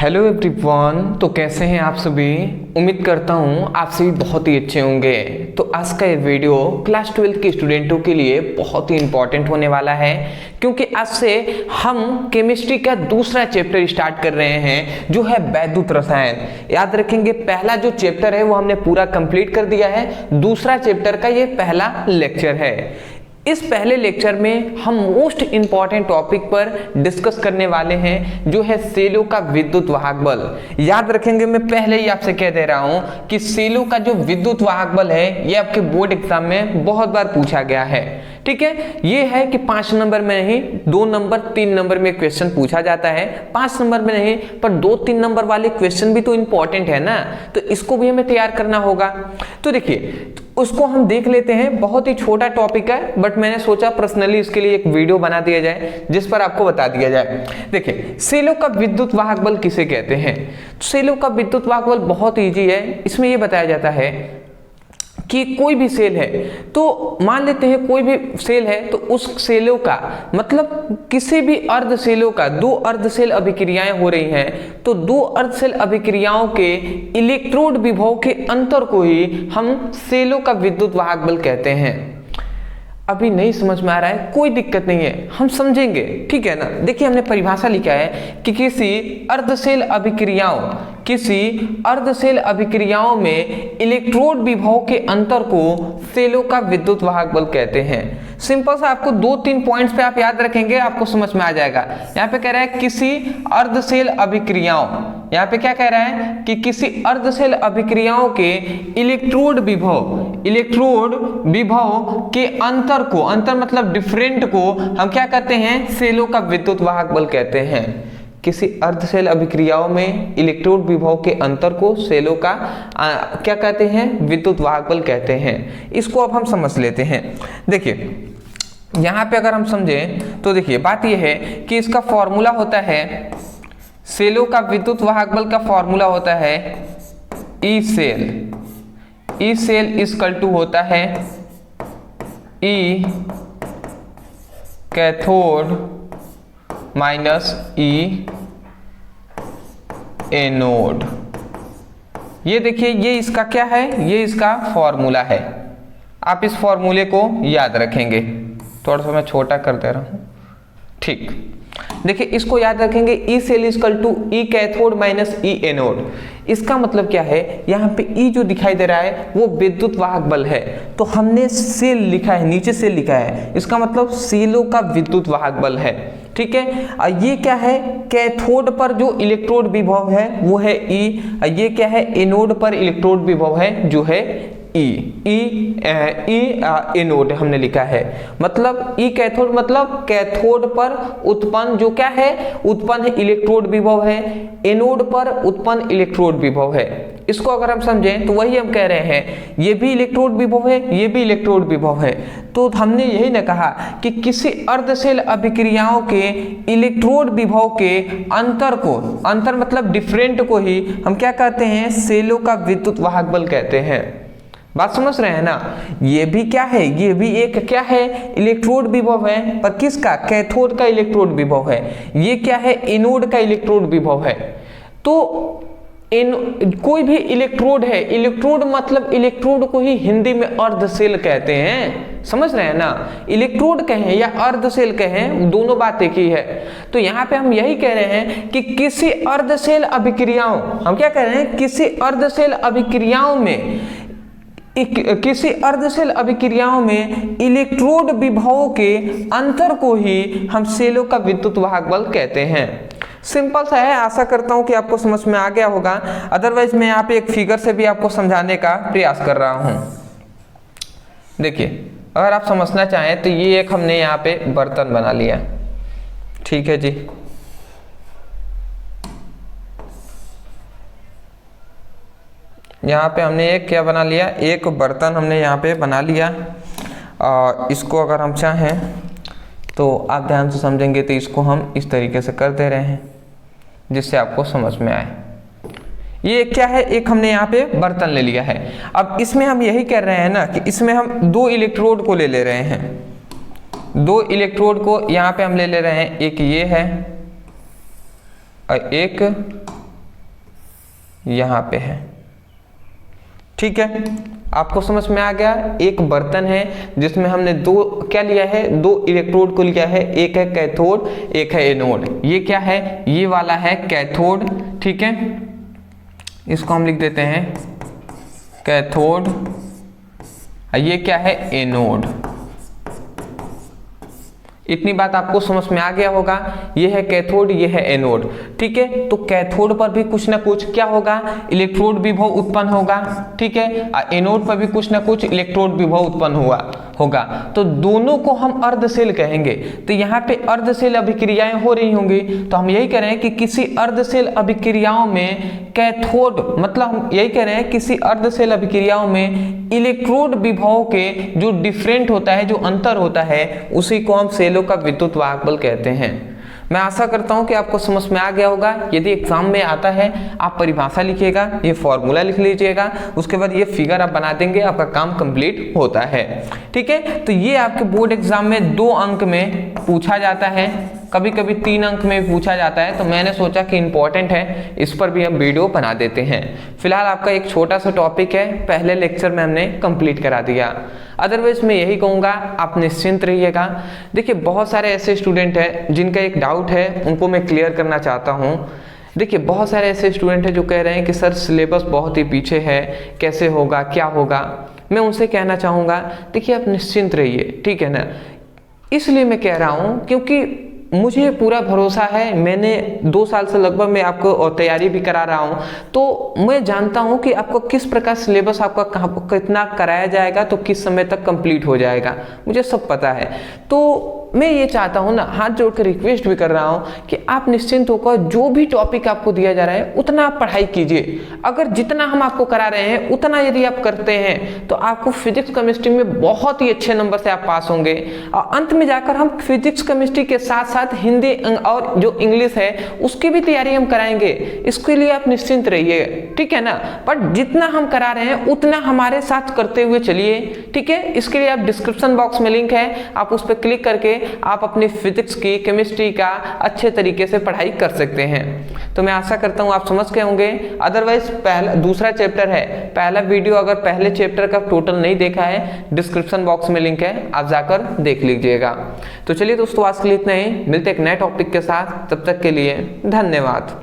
Hello everyone. तो कैसे हैं आप सभी। उम्मीद करता हूं आप सभी बहुत ही अच्छे होंगे। तो आज का ये वीडियो क्लास 12 के स्टूडेंटों के लिए बहुत ही इंपॉर्टेंट होने वाला है, क्योंकि आज से हम केमिस्ट्री का दूसरा चैप्टर स्टार्ट कर रहे हैं जो है वैद्युत रसायन। याद रखेंगे, पहला जो चैप्टर है वो हमने पूरा कंप्लीट कर दिया है, दूसरा चैप्टर का ये पहला लेक्चर है। इस पहले लेक्चर में हम मोस्ट इंपॉर्टेंट टॉपिक पर डिस्कस करने वाले हैं जो है सेलों का विद्युत वाहक बल। याद रखेंगे, मैं पहले ही आपसे कह दे रहा हूं कि सेलों का जो विद्युत वाहक बल है ये आपके बोर्ड एग्जाम में बहुत बार पूछा गया है। ठीक है, ये है कि 5 नंबर में नहीं, 2 नंबर 3 नंबर में क्वेश्चन पूछा जाता है। 5 नंबर में नहीं पर 2-3 नंबर वाले क्वेश्चन भी तो इंपॉर्टेंट है ना, तो इसको भी हमें तैयार करना होगा। तो देखिए, उसको हम देख लेते हैं। बहुत ही छोटा टॉपिक है, बट मैंने सोचा पर्सनली इसके लिए एक वीडियो बना दिया जाए जिस पर आपको बता दिया जाए। देखिए, सेलों का विद्युत वाहक बल किसे कहते हैं। सेलों का विद्युत वाहक बल बहुत ईजी है। इसमें यह बताया जाता है कि कोई भी सेल है, तो मान लेते हैं कोई भी सेल है, तो उस सेलों का मतलब किसी भी अर्ध सेलों का 2 अर्ध सेल अभिक्रियाएं हो रही हैं, तो 2 अर्ध सेल अभिक्रियाओं के इलेक्ट्रोड विभव के अंतर को ही हम सेलों का विद्युत वाहक बल कहते हैं। अभी नहीं समझ में आ रहा है, कोई दिक्कत नहीं है, हम समझेंगे, ठीक है ना। देखिए, हमने परिभाषा लिखा है कि किसी अर्धसेल अभिक्रियाओं में इलेक्ट्रोड विभव के अंतर को सेलों का विद्युत वाहक बल कहते हैं। सिंपल सा आपको 2-3 पॉइंट्स पे आप याद रखेंगे, आपको समझ में आ जाएगा। यहाँ पे कह रहा है किसी अर्धसेल अभिक्रियाओं, यहाँ पे क्या कह रहा है कि किसी अर्धसेल अभिक्रियाओं के इलेक्ट्रोड विभव के अंतर को, अंतर मतलब डिफरेंट को हम क्या कहते हैं, सेलों का विद्युत वाहक बल कहते हैं। किसी अर्धसेल अभिक्रियाओं में इलेक्ट्रोड विभव के अंतर को सेलों का क्या कहते हैं, विद्युत वाहक बल कहते हैं। इसको अब हम समझ लेते हैं। देखिए, यहाँ पे अगर हम समझें तो देखिए बात यह है कि इसका फॉर्मूला होता है, सेलों का विद्युत वाहक बल का फॉर्मूला होता है ई सेल इक्वल टू होता है ई कैथोड माइनस ई एनोड। ये देखिए, ये इसका क्या है, ये इसका फॉर्मूला है। आप इस फॉर्मूले को याद रखेंगे। थोड़ा सा मैं छोटा कर दे रहा हूं, ठीक। देखिए, इसको याद रखेंगे, E cell equal to E cathode minus E anode. इसका मतलब क्या है, यहाँ पे ई जो दिखाई दे रहा है वो विद्युत वाहक बल है, तो हमने सेल लिखा है, नीचे सेल लिखा है, इसका मतलब सेलों का विद्युत वाहक बल है। ठीक है, ये क्या है, कैथोड पर जो इलेक्ट्रोड विभव है वो है ई, ये क्या है, एनोड पर इलेक्ट्रोड विभव है जो है एनोड हमने लिखा है। मतलब ई कैथोड मतलब कैथोड पर उत्पन्न जो क्या है, उत्पन्न है इलेक्ट्रोड विभव है, एनोड पर उत्पन्न इलेक्ट्रोड विभव है। इसको अगर हम समझें तो वही हम कह रहे हैं, ये भी इलेक्ट्रोड विभव है, ये भी इलेक्ट्रोड विभव है। तो हमने यही न कहा कि किसी अर्धसेल अभिक्रियाओं के इलेक्ट्रोड विभव के अंतर को, अंतर मतलब डिफरेंट को ही हम क्या कहते हैं, सेलों का विद्युत वाहक बल कहते हैं। बात समझ रहे हैं ना। ये भी क्या है, ये भी एक क्या है, इलेक्ट्रोड विभव है, पर किसका, कैथोड का इलेक्ट्रोड विभव है। ये क्या है, एनोड का इलेक्ट्रोड विभव है। तो कोई भी इलेक्ट्रोड है, इलेक्ट्रोड मतलब इलेक्ट्रोड को ही हिंदी में अर्धसेल कहते हैं। समझ रहे हैं ना, इलेक्ट्रोड कहें या अर्धसेल कहें, दोनों बात एक ही है। तो यहाँ पे हम यही कह रहे हैं कि किसी अर्धसेल अभिक्रियाओं, हम क्या कह रहे हैं, किसी अर्धसेल अभिक्रियाओं में इलेक्ट्रोड विभवों के अंतर को ही हम सेलों का विद्युत वाहक बल कहते हैं। सिंपल सा है, आशा करता हूं कि आपको समझ में आ गया होगा। अदरवाइज मैं यहाँ पे एक फिगर से भी आपको समझाने का प्रयास कर रहा हूं। देखिए, अगर आप समझना चाहें तो ये एक हमने यहाँ पे बर्तन बना लिया, ठीक है जी। यहाँ पे हमने एक क्या बना लिया, एक बर्तन हमने यहाँ पे बना लिया। इसको अगर हम चाहें तो आप ध्यान से समझेंगे तो इसको हम इस तरीके से कर दे रहे हैं जिससे आपको समझ में आए। ये क्या है, एक हमने यहाँ पे बर्तन ले लिया है। अब इसमें हम यही कह रहे हैं ना कि इसमें हम 2 इलेक्ट्रोड को ले रहे हैं। 2 इलेक्ट्रोड को यहाँ पे हम ले रहे हैं, एक ये है और एक यहाँ पे है। ठीक है, आपको समझ में आ गया। एक बर्तन है जिसमें हमने दो क्या लिया है, दो इलेक्ट्रोड को लिया है, एक है कैथोड एक है एनोड। ये क्या है, ये वाला है कैथोड। ठीक है, इसको हम लिख देते हैं कैथोड, ये क्या है एनोड। इतनी बात आपको समझ में आ गया होगा। ये है कैथोड, ये है एनोड। ठीक है, तो कैथोड पर भी कुछ ना कुछ क्या होगा, इलेक्ट्रोड विभव उत्पन्न होगा। ठीक है, एनोड पर भी कुछ ना कुछ इलेक्ट्रोड विभव उत्पन्न होगा। तो दोनों को हम अर्धसेल कहेंगे। तो यहाँ पे अर्धसेल अभिक्रियाएं हो रही होंगी, तो हम यही कह रहे हैं कि किसी अर्धसेल अभिक्रियाओं में कैथोड, मतलब हम यही कह रहे हैं किसी अर्धसेल अभिक्रियाओं में इलेक्ट्रोड विभव के जो डिफरेंट होता है, जो अंतर होता है, उसी को हम सेलों का विद्युत वाहक बल कहते हैं। मैं आशा करता हूं कि आपको समझ में आ गया होगा। यदि एग्जाम में आता है, आप परिभाषा लिखिएगा, ये फॉर्मूला लिख लीजिएगा, उसके बाद ये फिगर आप बना देंगे, आपका काम कंप्लीट होता है। ठीक है, तो ये आपके बोर्ड एग्जाम में 2 अंक में पूछा जाता है, कभी कभी 3 अंक में पूछा जाता है। तो मैंने सोचा कि इंपॉर्टेंट है, इस पर भी हम वीडियो बना देते हैं। फिलहाल आपका एक छोटा सा टॉपिक है, पहले लेक्चर में हमने कंप्लीट करा दिया। अदरवाइज मैं यही कहूँगा, आप निश्चिंत रहिएगा। देखिए, बहुत सारे ऐसे स्टूडेंट हैं जिनका एक डाउट है, उनको मैं क्लियर करना चाहता हूँ। देखिए, बहुत सारे ऐसे स्टूडेंट हैं जो कह रहे हैं कि सर सिलेबस बहुत ही पीछे है, कैसे होगा, क्या होगा। मैं उनसे कहना चाहूँगा, देखिए आप निश्चिंत रहिए, ठीक है ना। इसलिए मैं कह रहा हूँ क्योंकि मुझे पूरा भरोसा है, मैंने 2 साल से लगभग मैं आपको तैयारी भी करा रहा हूँ, तो मैं जानता हूँ कि आपको किस प्रकार सिलेबस आपका कितना कराया जाएगा, तो किस समय तक कंप्लीट हो जाएगा, मुझे सब पता है। तो मैं ये चाहता हूँ ना, हाथ जोड़कर रिक्वेस्ट भी कर रहा हूँ कि आप निश्चिंत होकर जो भी टॉपिक आपको दिया जा रहा है उतना आप पढ़ाई कीजिए। अगर जितना हम आपको करा रहे हैं उतना यदि आप करते हैं तो आपको फिजिक्स केमिस्ट्री में बहुत ही अच्छे नंबर से आप पास होंगे, और अंत में जाकर हम फिजिक्स केमिस्ट्री के साथ साथ हिंदी और जो इंग्लिश है उसकी भी तैयारी हम कराएंगे। इसके लिए आप निश्चिंत रहिए, ठीक है ना। बट जितना हम करा रहे हैं उतना हमारे साथ करते हुए चलिए, ठीक है। इसके लिए आप डिस्क्रिप्शन बॉक्स में लिंक है, आप उस पर क्लिक करके आप अपनी फिजिक्स की, केमिस्ट्री का अच्छे तरीके से पढ़ाई कर सकते हैं। तो मैं आशा करता हूं आप समझ गए होंगे। अदरवाइज दूसरा चैप्टर है, पहला वीडियो अगर पहले चैप्टर का टोटल नहीं देखा है, डिस्क्रिप्शन बॉक्स में लिंक है, आप जाकर देख लीजिएगा। तो चलिए दोस्तों, आज के लिए इतना ही, मिलते एक नए टॉपिक के साथ, तब तक के लिए धन्यवाद।